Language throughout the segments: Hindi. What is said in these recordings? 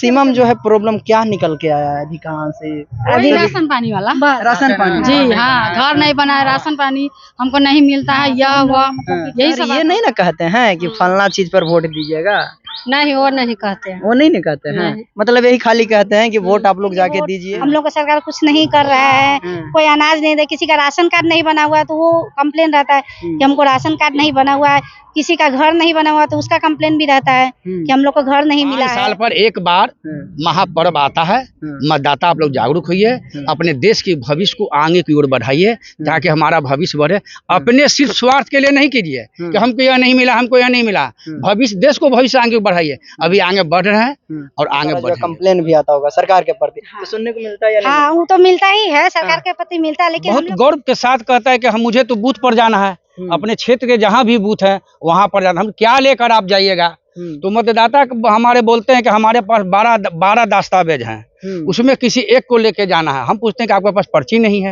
मैक्सिमम जो है प्रॉब्लम क्या निकल के आया है अधिकांश से? अभी राशन पानी वाला राशन पानी जी हाँ, घर नहीं बना है, राशन पानी हमको नहीं मिलता है, यह हुआ मतलब यही सब। ये नहीं ना कहते हैं कि फलना चीज पर वोट दीजिएगा, नहीं और नहीं कहते हैं। वो नहीं कहते हैं, मतलब यही खाली कहते हैं कि वोट आप लोग जाके दीजिए। हम लोग का सरकार कुछ नहीं कर रहा है, कोई अनाज नहीं दे, किसी का राशन कार्ड नहीं बना हुआ है तो वो कंप्लेन रहता है कि हमको राशन कार्ड नहीं बना हुआ है, किसी का घर नहीं बना हुआ तो उसका कंप्लेन भी रहता है कि हम लोग को घर नहीं मिला है। साल पर एक बार महापर्व आता है, मतदाता आप लोग जागरूक होइए, अपने देश की भविष्य को आगे की ओर बढ़ाइए ताकि हमारा भविष्य बढ़े। अपने सिर्फ स्वार्थ के लिए नहीं कीजिए कि हमको यह नहीं मिला, हमको यह नहीं मिला, भविष्य देश को भविष्य आगे बढ़ाइए। अभी आगे बढ़ रहे हैं और आगे बढ़ रहे। कंप्लेन भी आता होगा सरकार के प्रति, तो सुनने को मिलता है या नहीं? हाँ, वो तो मिलता ही है, सरकार के प्रति मिलता है, लेकिन बहुत गौरव के साथ कहता है कि हम मुझे तो बूथ पर जाना है, अपने क्षेत्र के जहाँ भी बूथ है वहां पर जाना। हम क्या लेकर आप जाइएगा? तो मतदाता हमारे बोलते हैं कि हमारे पास 12 दस्तावेज हैं, उसमें किसी एक को लेके जाना है। हम पूछते हैं कि आपके पास पर्ची नहीं है,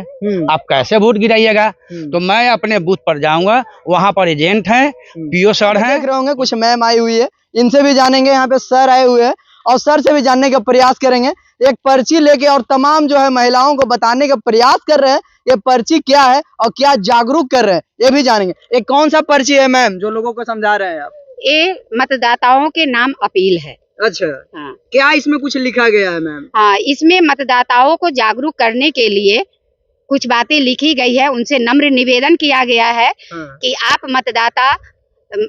आप कैसे वोट गिराइएगा? तो मैं अपने बूथ पर जाऊंगा, वहां पर एजेंट हैं, पीओ सर हैं, देख रहे होंगे कुछ मैम आई हुई है, इनसे भी जानेंगे। यहाँ पे सर आए हुए हैं और सर से भी जानने का प्रयास करेंगे। एक पर्ची लेके और तमाम जो है महिलाओं को बताने का प्रयास कर रहे हैं ये पर्ची क्या है और क्या जागरूक कर रहे हैं, ये भी जानेंगे। एक कौन सा पर्ची है मैम जो लोगों को समझा रहे हैं आप? ये मतदाताओं के नाम अपील है। अच्छा, हाँ। क्या इसमें कुछ लिखा गया है मैम? हाँ, इसमें मतदाताओं को जागरूक करने के लिए कुछ बातें लिखी गई है, उनसे नम्र निवेदन किया गया है कि आप मतदाता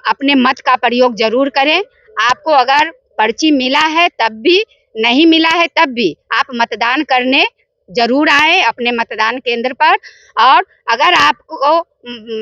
अपने मत का प्रयोग जरूर करें। आपको अगर पर्ची मिला है तब भी, नहीं मिला है तब भी आप मतदान करने जरूर आए अपने मतदान केंद्र पर। और अगर आपको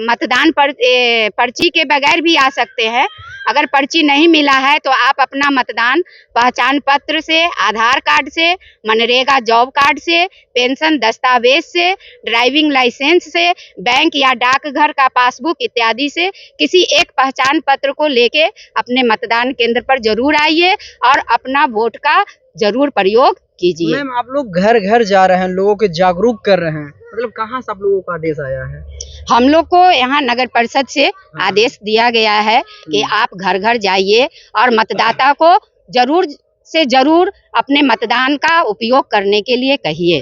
मतदान पर्ची के बगैर भी आ सकते हैं, अगर पर्ची नहीं मिला है तो आप अपना मतदान पहचान पत्र से, आधार कार्ड से, मनरेगा जॉब कार्ड से, पेंशन दस्तावेज से, ड्राइविंग लाइसेंस से, बैंक या डाकघर का पासबुक इत्यादि से किसी एक पहचान पत्र को लेके अपने मतदान केंद्र पर जरूर आइए और अपना वोट का जरूर प्रयोग कीजिए। मैम आप लोग घर घर जा रहे हैं, लोगों को जागरूक कर रहे हैं, मतलब कहाँ से आप लोगों का आदेश आया है? हम लोग को यहाँ नगर परिषद से आदेश दिया गया है कि आप घर घर जाइए और मतदाता को जरूर से जरूर अपने मतदान का उपयोग करने के लिए कहिए।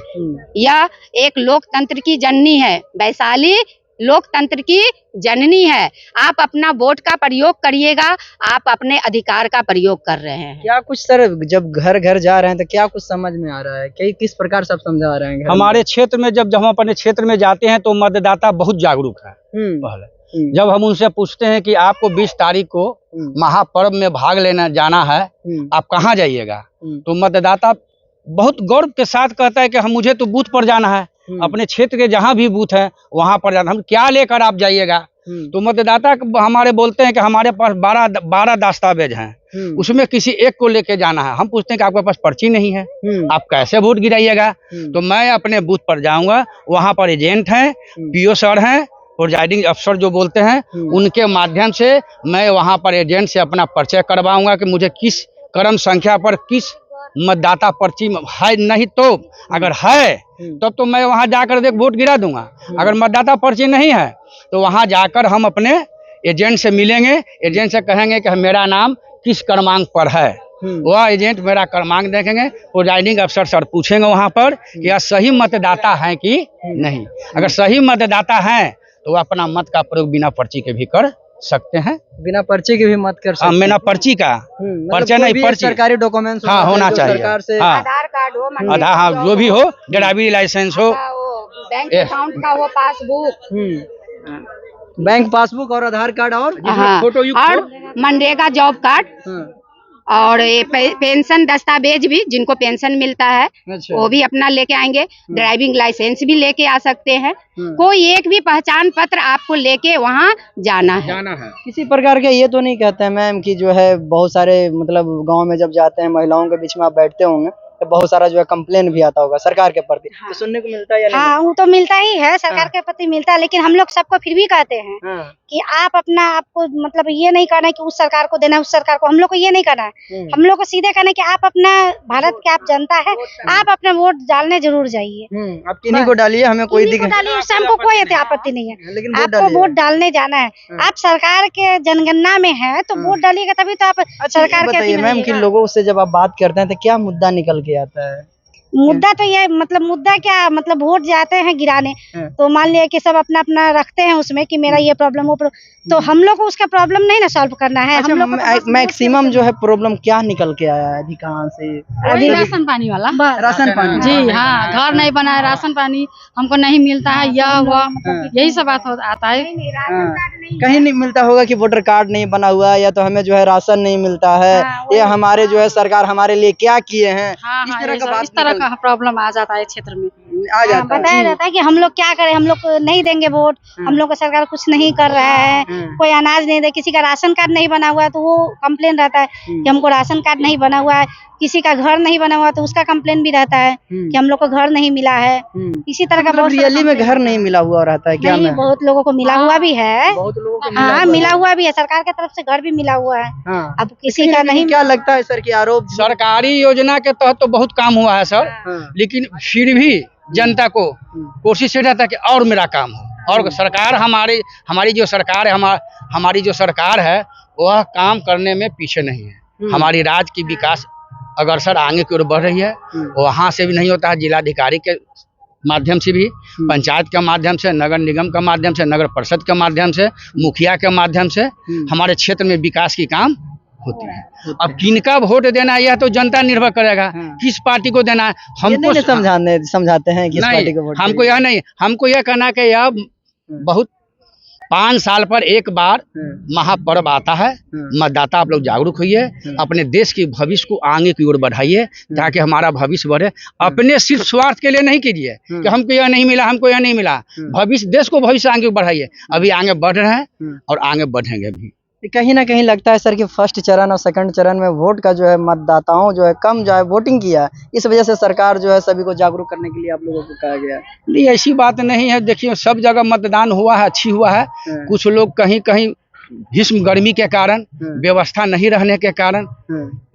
यह एक लोकतंत्र की जननी है, वैशाली लोकतंत्र की जननी है। आप अपना वोट का प्रयोग करिएगा, आप अपने अधिकार का प्रयोग कर रहे हैं। क्या कुछ सर जब घर घर जा रहे हैं तो क्या कुछ समझ में आ रहा है, किस प्रकार से आप समझा रहे हैं? हमारे क्षेत्र में जब हम अपने क्षेत्र में जाते हैं तो मतदाता बहुत जागरूक है। पहले जब हम उनसे पूछते हैं कि आपको 20 तारीख को महापर्व में भाग लेना जाना है, आप कहाँ जाइएगा? तो मतदाता बहुत गौरव के साथ कहता है कि हम मुझे तो बूथ पर जाना है, अपने क्षेत्र के जहाँ भी बूथ है वहां पर जाना। हम क्या लेकर आप जाइएगा? तो मतदाता हमारे बोलते हैं कि हमारे पास 12 दस्तावेज हैं, उसमें किसी एक को लेके जाना है। हम पूछते हैं कि आपके पास पर्ची नहीं है, आप कैसे वोट गिराइएगा? तो मैं अपने बूथ पर जाऊंगा, वहां पर एजेंट हैं, पीओ सर हैं, प्रिजाइडिंग अफसर जो बोलते हैं, उनके माध्यम से मैं वहां पर एजेंट से अपना परिचय करवाऊंगा कि मुझे किस क्रम संख्या पर किस मतदाता पर्ची है, नहीं तो अगर है तब तो मैं वहां जाकर देख वोट गिरा दूंगा। अगर मतदाता पर्ची नहीं है तो वहां जाकर हम अपने एजेंट से मिलेंगे, एजेंट से कहेंगे कि मेरा नाम किस क्रमांक पर है, वह एजेंट मेरा क्रमांक देखेंगे, प्रिजाइडिंग अफसर सर पूछेंगे वहां पर कि यह सही मतदाता है कि नहीं। अगर सही मतदाता है तो वह अपना मत का प्रयोग बिना पर्ची के भी कर सकते हैं। बिना पर्ची के भी मत कर सकते हैं? बिना पर्ची का, पर्चा नहीं, पर्ची सरकारी डॉक्यूमेंट्स होना चाहिए, सरकार से आधार कार्ड हो, आधार, हाँ जो भी हो, ड्राइविंग लाइसेंस हो, बैंक अकाउंट का हो, पासबुक, बैंक पासबुक और आधार कार्ड और फोटो और मनरेगा जॉब कार्ड और पेंशन दस्तावेज भी, जिनको पेंशन मिलता है वो भी अपना लेके आएंगे। ड्राइविंग लाइसेंस भी लेके आ सकते हैं। कोई एक भी पहचान पत्र आपको लेके वहाँ जाना है। किसी प्रकार के ये तो नहीं कहते हैं मैम कि जो है बहुत सारे मतलब गांव में जब जाते हैं महिलाओं के बीच में आप बैठते होंगे तो तो बहुत सारा जो है कंप्लेन भी आता होगा सरकार के प्रति, तो सुनने को मिलता है या नहीं? हाँ, वो तो मिलता ही है, सरकार के प्रति मिलता है, लेकिन हम लोग सबको फिर भी कहते हैं हाँ, कि आप अपना आपको मतलब ये नहीं करना है कि उस सरकार को देना है, उस सरकार को, हम लोग को ये नहीं करना है। हम लोग को सीधे कहना है कि आप अपना भारत के आप जनता है, आप अपना वोट डालने जरूर जाइए। आप किन्हीं को डालिए, हमें कोई किन्हीं को दिक्कत डालिए, उससे हमको कोई आपत्ति नहीं है, लेकिन वोट आपको डालिए। वोट डालने जाना है। आप सरकार के जनगणना में है तो वोट डालिएगा, तभी तो आप अच्छा, ये सरकार के बताइए अधीन मैम कि रहिएगा। लोगों से जब आप बात करते हैं तो क्या मुद्दा निकल के आता है? मुद्दा तो ये मतलब मुद्दा क्या मतलब वोट जाते हैं गिराने, हाँ। तो मान लिया कि सब अपना अपना रखते हैं उसमें कि मेरा ये प्रॉब्लम वो तो हम लोग को उसका प्रॉब्लम नहीं ना सॉल्व करना है। हम लोग को तो बस मैक्सिमम जो है प्रॉब्लम क्या निकल के आया है अधिकांश से? अभी राशन पानी वाला राशन पानी। जी हाँ, घर नहीं बना है, राशन पानी हमको नहीं मिलता है, यह हुआ यही सब बात आता है। हाँ, कहीं नहीं मिलता होगा कि वोटर कार्ड नहीं बना हुआ है या तो हमें जो है राशन नहीं मिलता है, ये हमारे जो है सरकार हमारे लिए क्या किए हैं, हाँ इस हाँ, तरह का बात इस तरह का प्रॉब्लम आ जाता है क्षेत्र में। आ जाता है। बताया जाता है कि हम लोग क्या करें, हम लोग को नहीं देंगे वोट, हम लोग को सरकार कुछ नहीं कर रहा है, कोई अनाज नहीं दे, किसी का राशन कार्ड नहीं बना हुआ है तो वो कंप्लेन रहता है कि हमको राशन कार्ड नहीं बना हुआ है, किसी का घर नहीं बना हुआ तो उसका कंप्लेन भी रहता है कि हम लोग को घर नहीं मिला है। इसी तरह का बहुत सारा रियली में घर नहीं मिला हुआ रहता है क्या? नहीं, मैं बहुत लोगों को मिला हुआ भी है, बहुत लोगों को हाँ मिला हुआ भी है, सरकार की तरफ से घर भी मिला हुआ है। हाँ। अब किसी का नहीं क्या लगता है सर कि आरोप सरकारी योजना के तहत तो बहुत काम हुआ है सर, लेकिन फिर भी जनता को कोशिश रहता है कि और मेरा काम हो, और सरकार हमारी जो सरकार है हमारी जो सरकार है वह काम करने में पीछे नहीं है। हमारी राज्य की विकास अग्रसर आगे की ओर बढ़ रही है, वहाँ से भी नहीं होता है, जिलाधिकारी के माध्यम से भी, पंचायत के माध्यम से, नगर निगम के माध्यम से, नगर परिषद के माध्यम से, मुखिया के माध्यम से हमारे क्षेत्र में विकास की काम होती है। अब किनका वोट देना है यह तो जनता निर्भर करेगा, किस पार्टी को देना है। हमको समझाते हैं किस पार्टी को वोट हमको यह नहीं, हमको यह कहना है कि यह बहुत 5 साल पर एक बार महापर्व आता है, मतदाता आप लोग जागरूक होइए, अपने देश की भविष्य को आगे की ओर बढ़ाइए ताकि हमारा भविष्य बढ़े। अपने सिर्फ स्वार्थ के लिए नहीं कीजिए कि हमको यह नहीं मिला, हमको यह नहीं मिला, भविष्य देश को भविष्य आगे बढ़ाइए। अभी आगे बढ़ रहे हैं और आगे बढ़ेंगे भी। कहीं ना कहीं लगता है सर कि फर्स्ट चरण और सेकंड चरण में वोट का जो है मतदाताओं जो है कम जो है वोटिंग किया है, इस वजह से सरकार जो है सभी को जागरूक करने के लिए आप लोगों को कहा गया है। नहीं, ऐसी बात नहीं है। देखिए सब जगह मतदान हुआ है, अच्छी हुआ है। कुछ लोग कहीं कहीं भीष्म गर्मी के कारण, व्यवस्था नहीं रहने के कारण,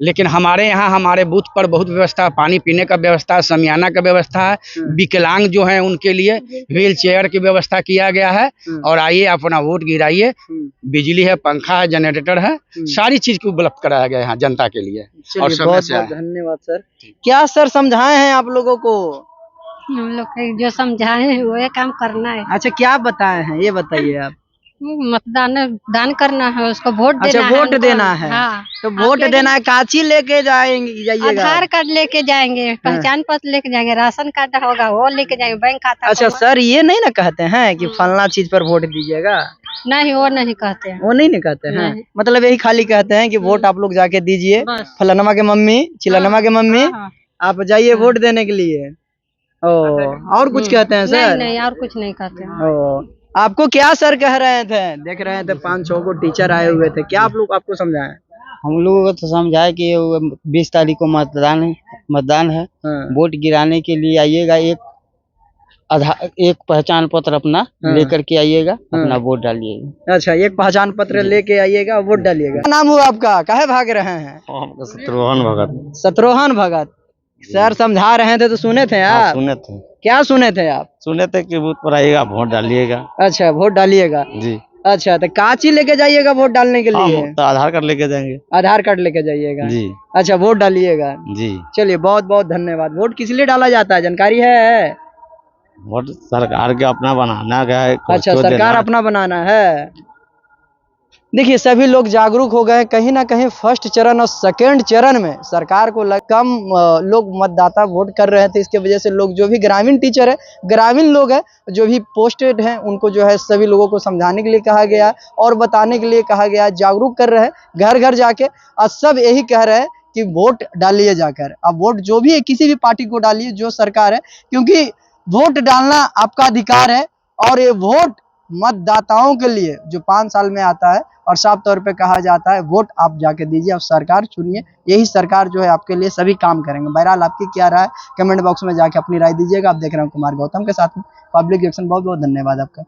लेकिन हमारे यहाँ हमारे बूथ पर बहुत व्यवस्था, पानी पीने का व्यवस्था है, समियाना का व्यवस्था है, विकलांग जो है उनके लिए व्हील चेयर की व्यवस्था किया गया है। और आइए अपना वोट गिराइए, बिजली है, पंखा है, जनरेटर है, सारी चीज को उपलब्ध कराया गया है यहाँ जनता के लिए। और बहुत बहुत धन्यवाद सर। क्या सर समझाए हैं आप लोगों को? हम लोग जो समझाए हैं वो काम करना है। अच्छा, क्या बताए हैं ये बताइए आप? दान करना है, उसको वोट देना है। अच्छा, वोट देना है। हाँ। तो वोट देना है, काची लेके जाइएगा? आधार कार्ड लेके जाएंगे, पहचान पत्र लेके जाएंगे, राशन कार्ड होगा वो लेके जाएंगे, बैंक खाता। अच्छा सर, ये नहीं ना कहते हैं कि फलना चीज पर वोट दीजिएगा? नहीं, वो नहीं कहते हैं। वो नहीं कहते हैं, मतलब यही खाली कहते हैं कि वोट आप लोग जाके दीजिए, फलानमा के मम्मी, चिलानमा के मम्मी, आप जाइए वोट देने के लिए। और कुछ कहते हैं सर? नहीं, और कुछ नहीं कहते हैं। आपको क्या सर कह रहे थे? देख रहे थे 5-6 को टीचर आए हुए थे, क्या आप लोग आपको समझाएं? हम लोगों को तो समझाए कि 20 तारीख को मतदान है, वोट गिराने के लिए आइएगा, एक पहचान पत्र अपना लेकर के आइएगा, अपना वोट डालिएगा। अच्छा, एक पहचान पत्र लेके आइएगा, वोट डालिएगा। नाम हुआ आपका? काहे भाग रहे हैं? शत्रुघ्न भगत। शत्रुघ्न भगत सर समझा रहे थे तो सुने थे आप? सुने थे। क्या सुने थे आप? सुने थे कि बूथ पर आइएगा, वोट डालिएगा। अच्छा, वोट डालिएगा जी। अच्छा, तो काची लेके जाइएगा वोट डालने के लिए? तो आधार कार्ड लेके जाएंगे। आधार कार्ड लेके जाइएगा जी। अच्छा, वोट डालिएगा जी। चलिए, बहुत बहुत धन्यवाद। वोट किस लिए डाला जाता है, जानकारी है? वोट सरकार के अपना बनाना है। अच्छा, सरकार अपना बनाना है। देखिए, सभी लोग जागरूक हो गए। कहीं ना कहीं फर्स्ट चरण और सेकेंड चरण में सरकार को कम लोग मतदाता वोट कर रहे थे। इसके वजह से लोग जो भी ग्रामीण टीचर है, ग्रामीण लोग हैं, जो भी पोस्टेड हैं, उनको जो है सभी लोगों को समझाने के लिए कहा गया और बताने के लिए कहा गया, जागरूक कर रहे हैं घर घर जाके। और सब यही कह रहे हैं कि वोट डालिए जाकर। अब वोट जो भी है, किसी भी पार्टी को डालिए जो सरकार है, क्योंकि वोट डालना आपका अधिकार है और ये वोट मतदाताओं के लिए जो 5 साल में आता है और साफ तौर पे कहा जाता है वोट आप जाके दीजिए और सरकार चुनिए, यही सरकार जो है आपके लिए सभी काम करेंगे। बहरहाल आपकी क्या राय, कमेंट बॉक्स में जाके अपनी राय दीजिएगा। आप देख रहे हैं कुमार गौतम के साथ में पब्लिक रिएक्शन। बहुत बहुत धन्यवाद आपका।